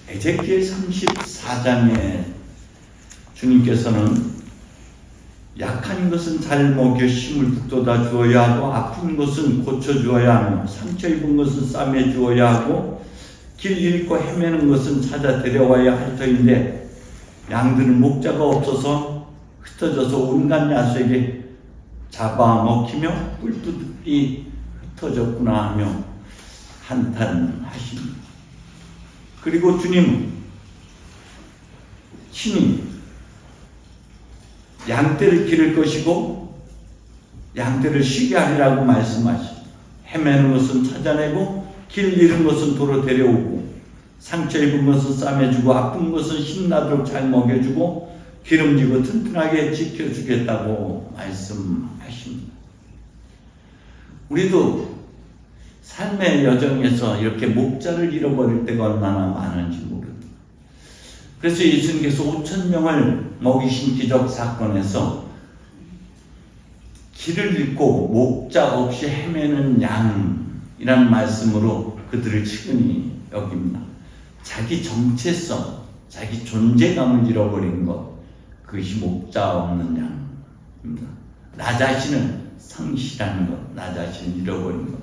에제키엘 34장에 주님께서는 약한 것은 잘 먹여 힘을 북돋아 주어야 하고, 아픈 것은 고쳐주어야 하며, 상처 입은 것은 싸매 주어야 하고, 길 잃고 헤매는 것은 찾아 데려와야 할 터인데, 양들은 목자가 없어서 흩어져서 온갖 야수에게 잡아먹히며 뿔뿔이 흩어졌구나 하며 한탄하십니다. 그리고 주님은 친히 양떼를 기를 것이고 양떼를 쉬게 하리라고 말씀하시고, 헤매는 것은 찾아내고 길 잃은 것은 도로 데려오고, 상처 입은 것은 싸매주고, 아픈 것은 신나도록 잘 먹여주고, 기름지고 튼튼하게 지켜주겠다고 말씀하십니다. 우리도 삶의 여정에서 이렇게 목자를 잃어버릴 때가 얼마나 많은지 모릅니다. 그래서 예수님께서 5,000명을 먹이신 기적 사건에서 길을 잃고 목자 없이 헤매는 양이란 말씀으로 그들을 측은히 여깁니다. 자기 정체성, 자기 존재감을 잃어버린 것, 그것이 목자 없는 양입니다. 나 자신을 상실하는 것, 나 자신을 잃어버린 것.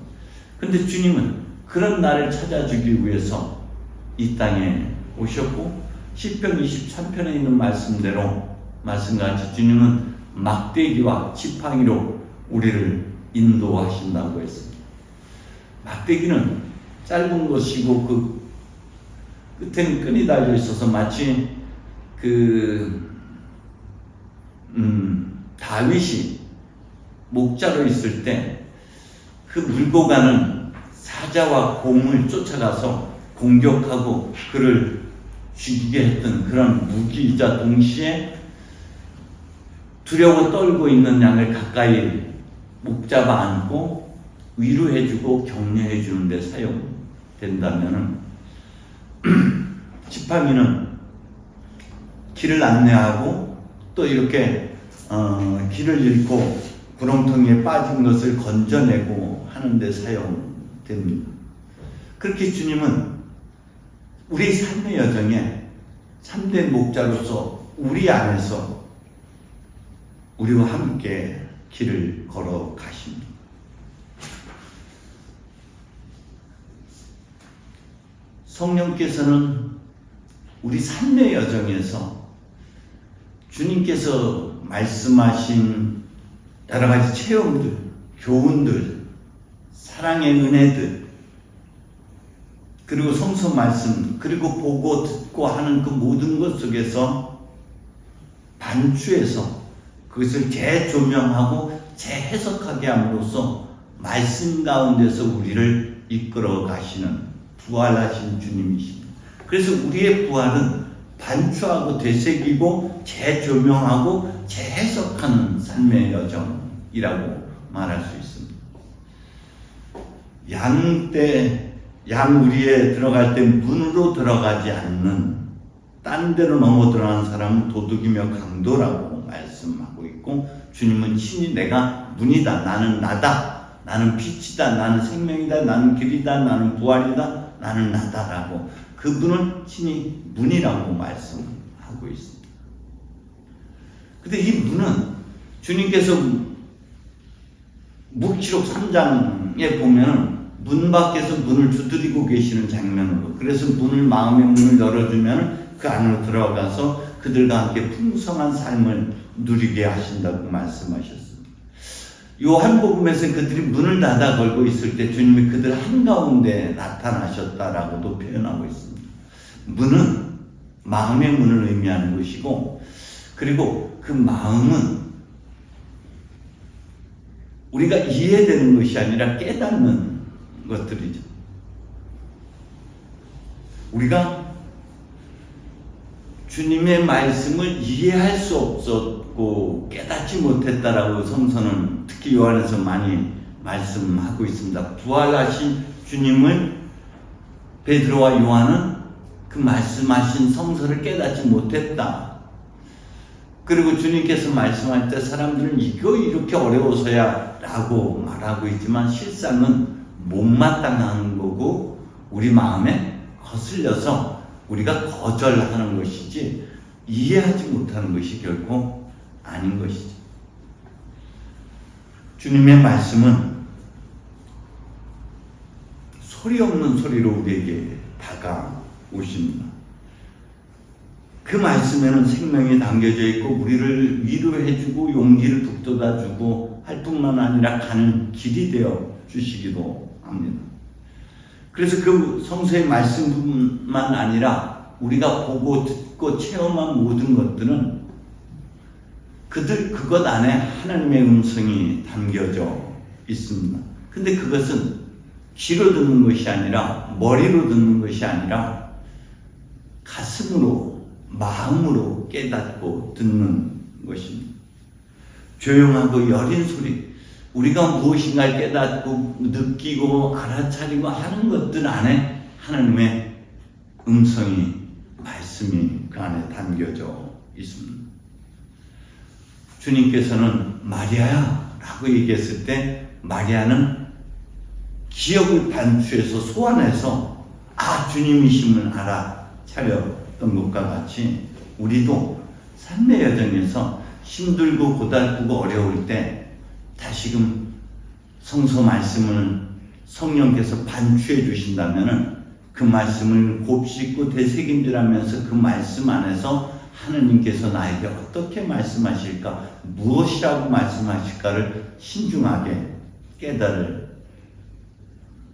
근데 주님은 그런 나를 찾아주기 위해서 이 땅에 오셨고, 시편 23편에 있는 말씀같이 주님은 막대기와 지팡이로 우리를 인도하신다고 했습니다. 막대기는 짧은 것이고 그 끝에는 끈이 달려 있어서 마치 다윗이 목자로 있을 때 그 물고 가는 사자와 곰을 쫓아가서 공격하고 그를 죽이게 했던 그런 무기이자 동시에 두려워 떨고 있는 양을 가까이 목 잡아 안고 위로해주고 격려해주는 데 사용된다면, 지팡이는 길을 안내하고 또 이렇게 길을 잃고 구렁텅이에 빠진 것을 건져내고 하는 데 사용됩니다. 그렇게 주님은 우리 삶의 여정에 참된 목자로서 우리 안에서 우리와 함께 길을 걸어 가십니다. 성령께서는 우리 삶의 여정에서 주님께서 말씀하신 여러 가지 체험들, 교훈들, 사랑의 은혜들, 그리고 성서 말씀, 그리고 보고 듣고 하는 그 모든 것 속에서 반추해서 그것을 재조명하고 재해석하게 함으로써 말씀 가운데서 우리를 이끌어 가시는 부활하신 주님이십니다. 그래서 우리의 부활은 반추하고 되새기고 재조명하고 재해석하는 삶의 여정이라고 말할 수 있습니다. 양 우리에 들어갈 때 문으로 들어가지 않는, 딴 데로 넘어 들어가는 사람은 도둑이며 강도라고 말씀하고 있고, 주님은 친히 내가 문이다, 나는 나다, 나는 빛이다, 나는 생명이다, 나는 길이다, 나는 부활이다, 나는 나다라고 그분은 친히 문이라고 말씀하고 있습니다. 근데 이 문은 주님께서 묵시록 3장에 보면 문 밖에서 문을 두드리고 계시는 장면으로, 그래서 마음의 문을 열어주면 그 안으로 들어가서 그들과 함께 풍성한 삶을 누리게 하신다고 말씀하셨습니다. 요한복음에서 그들이 문을 닫아 걸고 있을 때 주님이 그들 한가운데 나타나셨다라고도 표현하고 있습니다. 문은 마음의 문을 의미하는 것이고, 그리고 그 마음은 우리가 이해되는 것이 아니라 깨닫는 것들이죠. 우리가 주님의 말씀을 이해할 수 없었고 깨닫지 못했다라고 성서는 특히 요한에서 많이 말씀하고 있습니다. 부활하신 주님을 베드로와 요한은 그 말씀하신 성서를 깨닫지 못했다. 그리고 주님께서 말씀할 때 사람들은 이거 이렇게 어려워서야 라고 말하고 있지만 실상은 못마땅한 거고 우리 마음에 거슬려서 우리가 거절하는 것이지 이해하지 못하는 것이 결코 아닌 것이죠. 주님의 말씀은 소리 없는 소리로 우리에게 다가오십니다. 그 말씀에는 생명이 담겨져 있고 우리를 위로해주고 용기를 북돋아주고 할 뿐만 아니라 가는 길이 되어 주시기도 합니다. 그래서 그 성서의 말씀뿐만 아니라 우리가 보고 듣고 체험한 모든 것들은 그것 안에 하나님의 음성이 담겨져 있습니다. 근데 그것은 귀로 듣는 것이 아니라 머리로 듣는 것이 아니라 가슴으로 마음으로 깨닫고 듣는 것입니다. 조용하고 여린 소리, 우리가 무엇인가 깨닫고 느끼고 알아차리고 하는 것들 안에 하나님의 음성이 말씀이 그 안에 담겨져 있습니다. 주님께서는 마리아야 라고 얘기했을 때 마리아는 기억을 반추해서 소환해서 주님이심을 알아차렸던 것과 같이 우리도 삶의 여정에서 힘들고 고달프고 어려울 때 다시금 성서 말씀을 성령께서 반추해 주신다면 그 말씀을 곱씹고 되새김질하면서 그 말씀 안에서 하느님께서 나에게 어떻게 말씀하실까, 무엇이라고 말씀하실까를 신중하게 깨닫는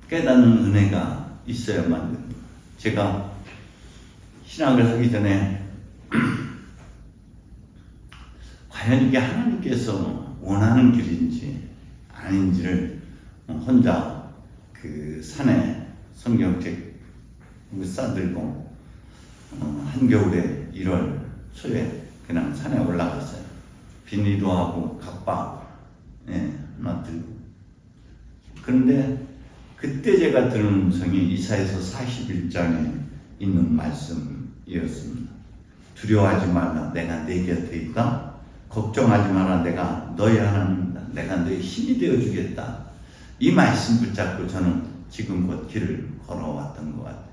은혜가 있어야만 됩니다. 제가 신학을 하기 전에 과연 이게 하나님께서 원하는 길인지 아닌지를 혼자 그 산에 성경책 싸들고 한겨울에 1월 초에 그냥 산에 올라갔어요. 비닐도 하고 갑바 하나 들고. 그런데 그때 제가 들은 음성이 이사야서 41장에 있는 말씀이었습니다. 두려워하지 말라, 내가 네 곁에 있다. 걱정하지 마라, 내가 너희 하나님이다. 내가 너희 힘이 되어주겠다. 이 말씀 붙잡고 저는 지금껏 길을 걸어왔던 것 같아요.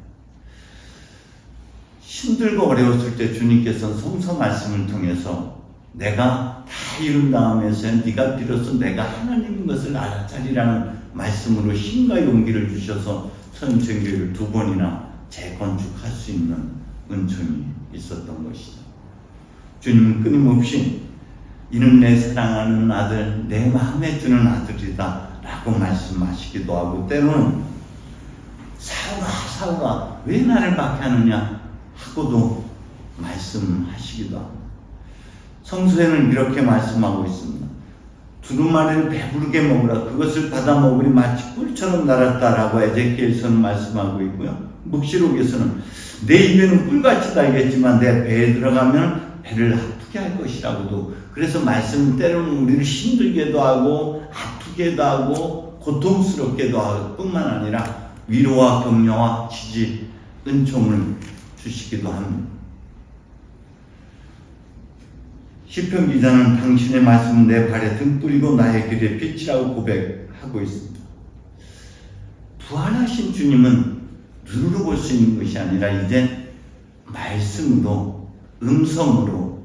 힘들고 어려웠을 때 주님께서는 성서 말씀을 통해서 내가 다 이룬 다음에서 네가 비로소 내가 하나님인 것을 알아차리라는 말씀으로 힘과 용기를 주셔서 선천교회를 2번이나 재건축할 수 있는 은총이 있었던 것이죠. 주님은 끊임없이 이는 내 사랑하는 아들, 내 마음에 드는 아들이다 라고 말씀하시기도 하고, 때로는 사울아 왜 나를 박해하느냐 하고도 말씀하시기도 합니다. 성서에는 이렇게 말씀하고 있습니다. 두루마리를 배부르게 먹으라, 그것을 받아 먹으니 마치 꿀처럼 날았다라고 에제키엘서는 말씀하고 있고요. 묵시록에서는 내 입에는 꿀같이 달겠지만 내 배에 들어가면 배를 아프게 할 것이라고도. 그래서 말씀은 때로는 우리를 힘들게도 하고 아프게도 하고 고통스럽게도 할 뿐만 아니라 위로와 격려와 지지, 은총을 주시기도 합니다. 시편 기자는 당신의 말씀은 내 발에 등불이고 나의 길에 빛이라고 고백하고 있습니다. 부활하신 주님은 눈으로 볼 수 있는 것이 아니라 이제 말씀으로, 음성으로,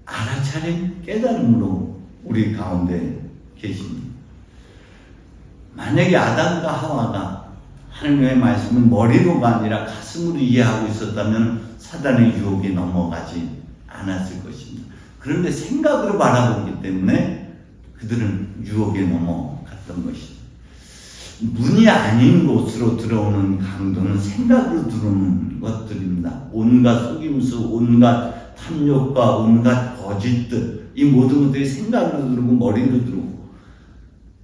알아차린 깨달음으로 우리 가운데 계십니다. 만약에 아담과 하와가 하나님의 말씀을 머리로가 아니라 가슴으로 이해하고 있었다면 사단의 유혹에 넘어가지 않았을 것입니다. 그런데 생각으로 바라보기 때문에 그들은 유혹에 넘어갔던 것이죠. 문이 아닌 곳으로 들어오는 강도는 생각으로 들어오는 것들입니다. 온갖 속임수, 온갖 탐욕과 온갖 거짓들, 이 모든 것들이 생각으로 들어오고 머리로 들어오고,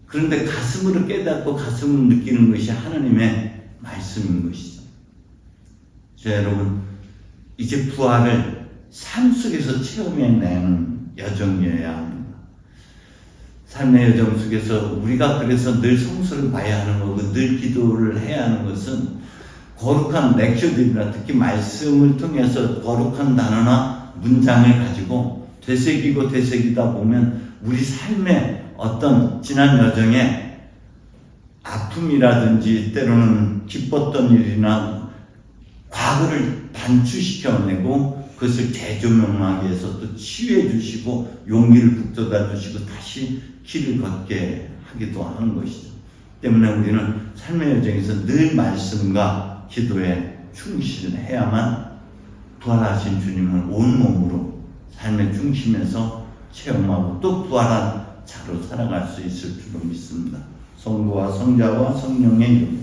그런데 가슴으로 깨닫고 가슴으로 느끼는 것이 하나님의 말씀인 것이죠. 자, 여러분, 이제 부활을 삶 속에서 체험해내는 여정이어야 합니다. 삶의 여정 속에서 우리가 그래서 늘 성서를 봐야 하는 거고 늘 기도를 해야 하는 것은 거룩한 렉처들이나 특히 말씀을 통해서 거룩한 단어나 문장을 가지고 되새기고 되새기다 보면 우리 삶의 어떤 지난 여정에 아픔이라든지 때로는 기뻤던 일이나 과거를 반추시켜내고 그것을 재조명하기 위해서 또 치유해 주시고 용기를 북돋아 주시고 다시 길을 걷게 하기도 하는 것이죠. 때문에 우리는 삶의 여정에서 늘 말씀과 기도에 충실해야만 부활하신 주님을 온몸으로 삶의 중심에서 체험하고 또 부활한 자로 살아갈 수 있을 줄로 믿습니다. 성부와 성자와 성령의 이름